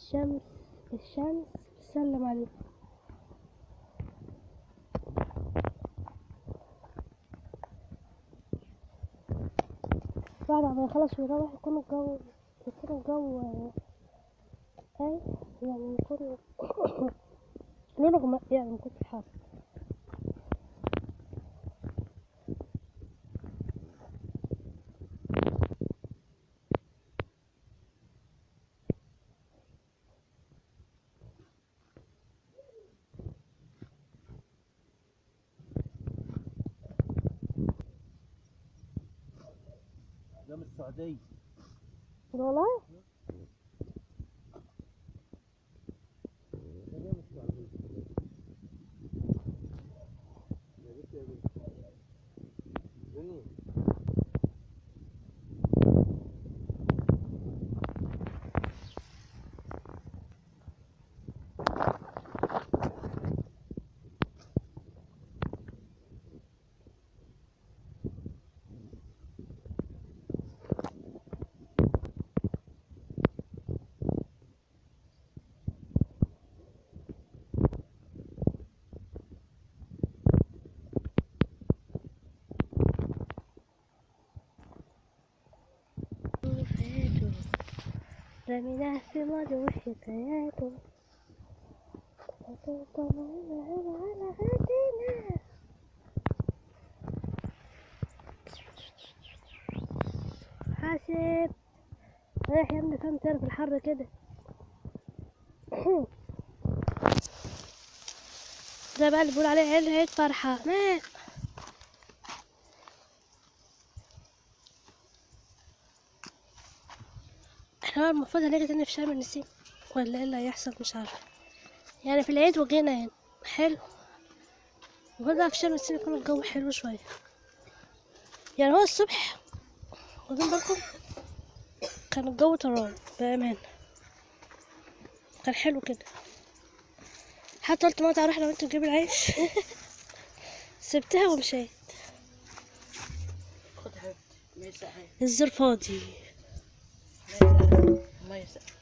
الشمس بتسلم عليك. بعد ما يخلص ويروح يكون الجو اي يعني يكون لونه غمق يعني من كتر الحر. ده من السعودية والله ده من السعودية. يا بنت يا بنت دنيا رميناه في ماضي وحكاياته على هدينا. حاسب رايح يا ابني كام سنة في الحر كده. ده بقى اللي بيقول عليه عيد فرحة ما احنا المفروض هنيجي تاني في شم النسيم ولا ايه اللي هيحصل مش عارفة. يعني في العيد وجينا هنا حلو، وبدأ في شم النسيم يكون الجو حلو شوية. يعني هو الصبح واخدين بالكم كان الجو تراب بأمان، كان حلو كده. حتى قلت ماما اروح لو انت تجيب العيش. سبتها ومشيت. خد حبيبتي ما يسقعك الزر فاضي. ما يسقعك.